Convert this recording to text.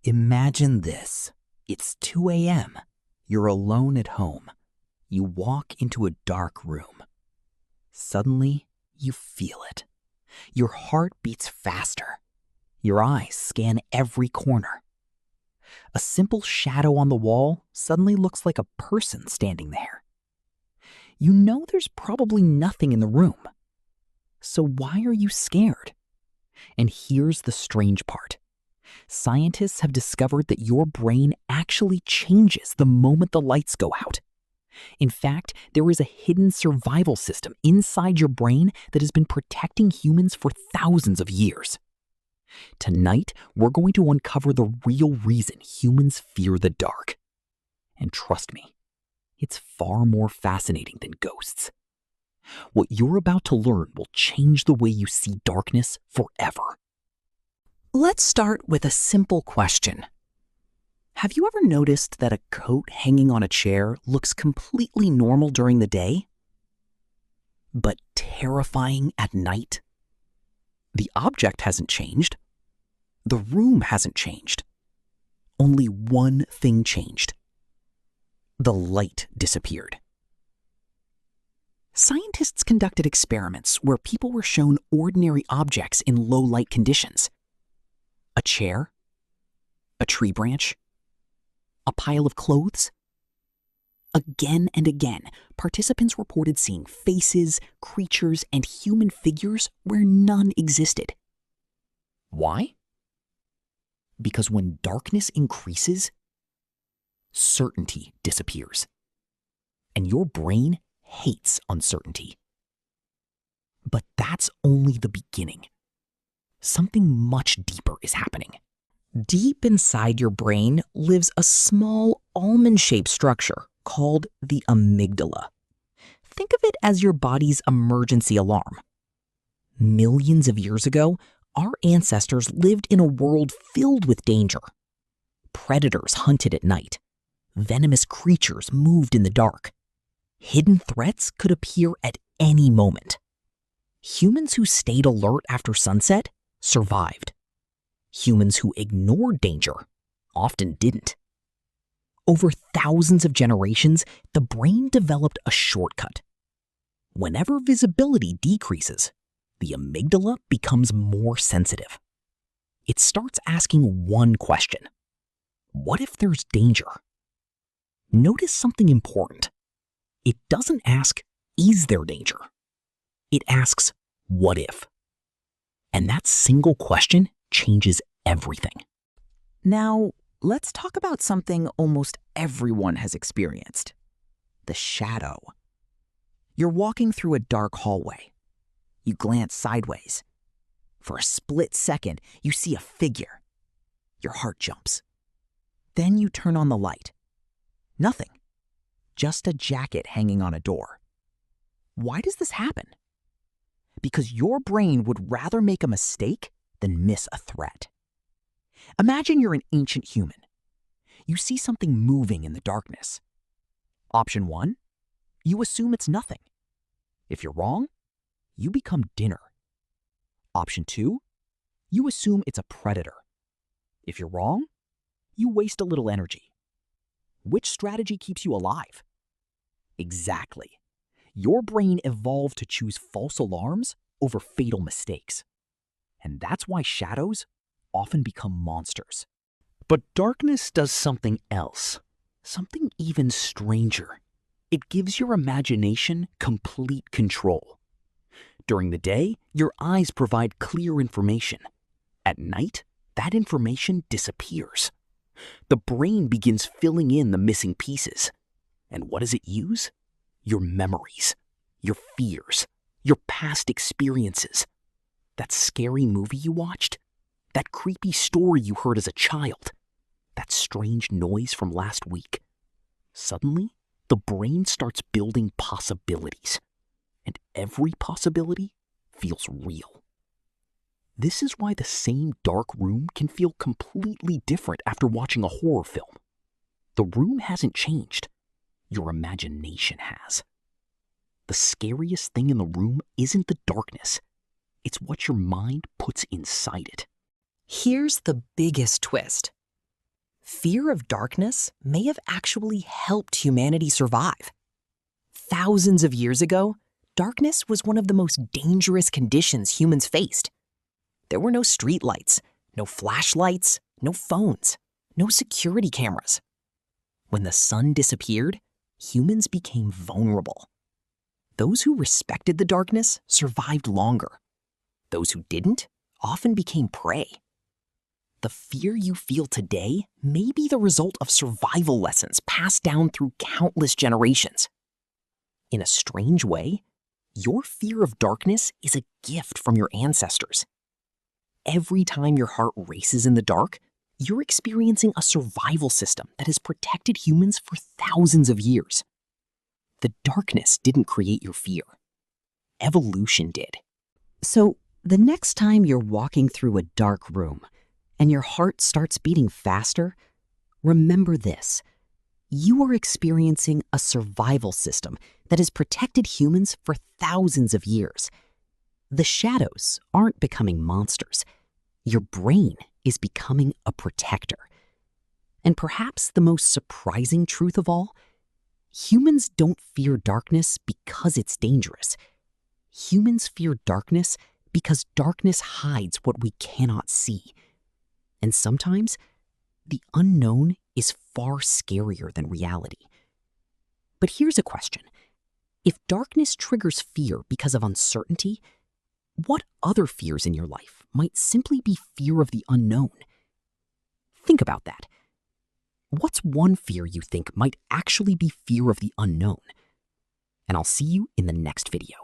Imagine this. It's 2 a.m. You're alone at home. You walk into a dark room. Suddenly, you feel it. Your heart beats faster. Your eyes scan every corner. A simple shadow on the wall suddenly looks like a person standing there. You know there's probably nothing in the room. So why are you scared? And here's the strange part. Scientists have discovered that your brain actually changes the moment the lights go out. In fact, there is a hidden survival system inside your brain that has been protecting humans for thousands of years. Tonight, we're going to uncover the real reason humans fear the dark. And trust me, it's far more fascinating than ghosts. What you're about to learn will change the way you see darkness forever. Let's start with a simple question. Have you ever noticed that a coat hanging on a chair looks completely normal during the day, but terrifying at night? The object hasn't changed. The room hasn't changed. Only one thing changed. The light disappeared. Scientists conducted experiments where people were shown ordinary objects in low light conditions. A chair, a tree branch, a pile of clothes. Again and again, participants reported seeing faces, creatures, and human figures where none existed. Why? Because when darkness increases, certainty disappears. And your brain hates uncertainty. But that's only the beginning. Something much deeper is happening. Deep inside your brain lives a small almond-shaped structure called the amygdala. Think of it as your body's emergency alarm. Millions of years ago, our ancestors lived in a world filled with danger. Predators hunted at night. Venomous creatures moved in the dark. Hidden threats could appear at any moment. Humans who stayed alert after sunset survived. Humans who ignored danger often didn't. Over thousands of generations, the brain developed a shortcut. Whenever visibility decreases, the amygdala becomes more sensitive. It starts asking one question. What if there's danger? Notice something important. It doesn't ask, is there danger? It asks, what if? And that single question changes everything. Now, let's talk about something almost everyone has experienced. The shadow. You're walking through a dark hallway. You glance sideways. For a split second, you see a figure. Your heart jumps. Then you turn on the light. Nothing. Just a jacket hanging on a door. Why does this happen? Because your brain would rather make a mistake than miss a threat. Imagine you're an ancient human. You see something moving in the darkness. Option 1, you assume it's nothing. If you're wrong, you become dinner. Option 2, you assume it's a predator. If you're wrong, you waste a little energy. Which strategy keeps you alive? Exactly. Your brain evolved to choose false alarms over fatal mistakes. And that's why shadows often become monsters. But darkness does something else, something even stranger. It gives your imagination complete control. During the day, your eyes provide clear information. At night, that information disappears. The brain begins filling in the missing pieces. And what does it use? Your memories, your fears, your past experiences. That scary movie you watched, that creepy story you heard as a child, that strange noise from last week. Suddenly, the brain starts building possibilities, and every possibility feels real. This is why the same dark room can feel completely different after watching a horror film. The room hasn't changed. Your imagination has. The scariest thing in the room isn't the darkness. It's what your mind puts inside it. Here's the biggest twist. fear of darkness may have actually helped humanity survive. Thousands of years ago, darkness was one of the most dangerous conditions humans faced. There were no streetlights, no flashlights, no phones, no security cameras. When the sun disappeared, humans became vulnerable. Those who respected the darkness survived longer. Those who didn't often became prey. The fear you feel today may be the result of survival lessons passed down through countless generations. In a strange way, your fear of darkness is a gift from your ancestors. Every time your heart races in the dark, you're experiencing a survival system that has protected humans for thousands of years. The darkness didn't create your fear. Evolution did. So, the next time you're walking through a dark room and your heart starts beating faster, remember this. You are experiencing a survival system that has protected humans for thousands of years. The shadows aren't becoming monsters. Your brain is becoming a protector. And perhaps the most surprising truth of all, humans don't fear darkness because it's dangerous. Humans fear darkness because darkness hides what we cannot see. And sometimes, the unknown is far scarier than reality. But here's a question. If darkness triggers fear because of uncertainty, what other fears in your life might simply be fear of the unknown? Think about that. What's one fear you think might actually be fear of the unknown? And I'll see you in the next video.